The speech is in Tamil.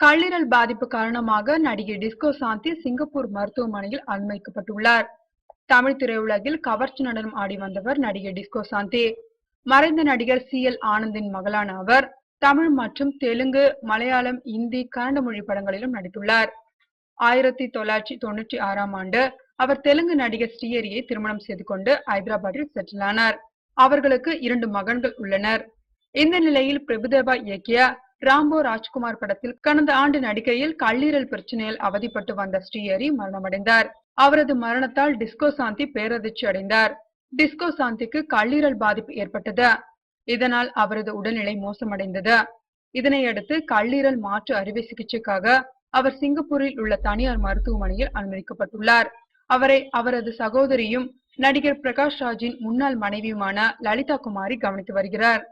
கல்லீரல் பாதிப்பு காரணமாக நடிகை டிஸ்கோ சாந்தி சிங்கப்பூர் மருத்துவமனையில் அனுமதிக்கப்பட்டுள்ளார். தமிழ் திரையுலகில் கவர்ச்சி நடனம் ஆடி வந்தவர் நடிகை டிஸ்கோ சாந்தி. மறைந்த நடிகர் CL ஆனந்தின் மகளான அவர் தமிழ் மற்றும் தெலுங்கு, மலையாளம், இந்தி, கன்னட மொழி படங்களிலும் நடித்துள்ளார். 1996ஆம் ஆண்டு அவர் தெலுங்கு நடிகர் ஸ்ரீஹரியை திருமணம் செய்து கொண்டு ஐதராபாத்தில் செட்டில் ஆனார். அவர்களுக்கு 2 மகன்கள் உள்ளனர். இந்த நிலையில் பிரபுதேவா இயக்கிய ராம்போ ராஜ்குமார் படத்தில் கடந்த ஆண்டு நடிகையில் கல்லீரல் பிரச்சனையால் அவதிப்பட்டு வந்த ஸ்ரீஹரி மரணமடைந்தார். அவரது மரணத்தால் டிஸ்கோ சாந்தி பேரதிர்ச்சி அடைந்தார். டிஸ்கோ சாந்திக்கு கல்லீரல் பாதிப்பு ஏற்பட்டது. இதனால் அவரது உடல்நிலை மோசமடைந்தது. இதனையடுத்து கல்லீரல் மாற்று அறுவை சிகிச்சைக்காக அவர் சிங்கப்பூரில் உள்ள தனியார் மருத்துவமனையில் அனுமதிக்கப்பட்டுள்ளார். அவரை அவரது சகோதரியும் நடிகர் பிரகாஷ் ராஜின் முன்னாள் மனைவியுமான லலிதா குமாரி கவனித்து வருகிறார்.